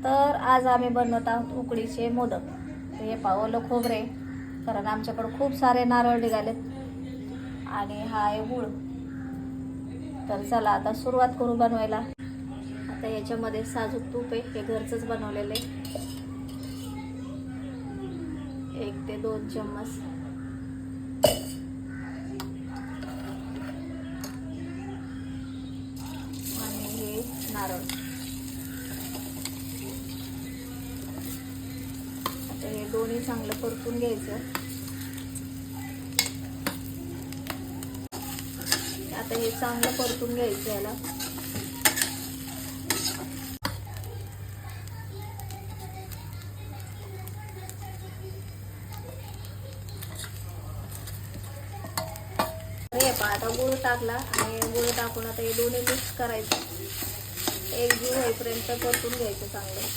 तर आज आम्ही बनवत आहोत उकडीचे मोदक. तर हे पावलं खोबरे, कारण आमच्याकडे खूप सारे नारळ निघालेत आणि हा आहे गूळ. तर चला आता सुरुवात करू बनवायला. आता याच्यामध्ये साजूक तूप आहे, हे घरचंच बनवलेलं आहे. 1 ते 2 चम्मच. आणि हे नारळ. आता हे दोन्ही चांगलं परतून घ्यायचं. आता हे चांगलं परतून घ्यायचं याला. हे पहा, आता गुळ टाकला आणि गुळ टाकून आता हे दोन्ही मिक्स करायचं. एक जीव होईपर्यंत परतून घ्यायचं चांगलं.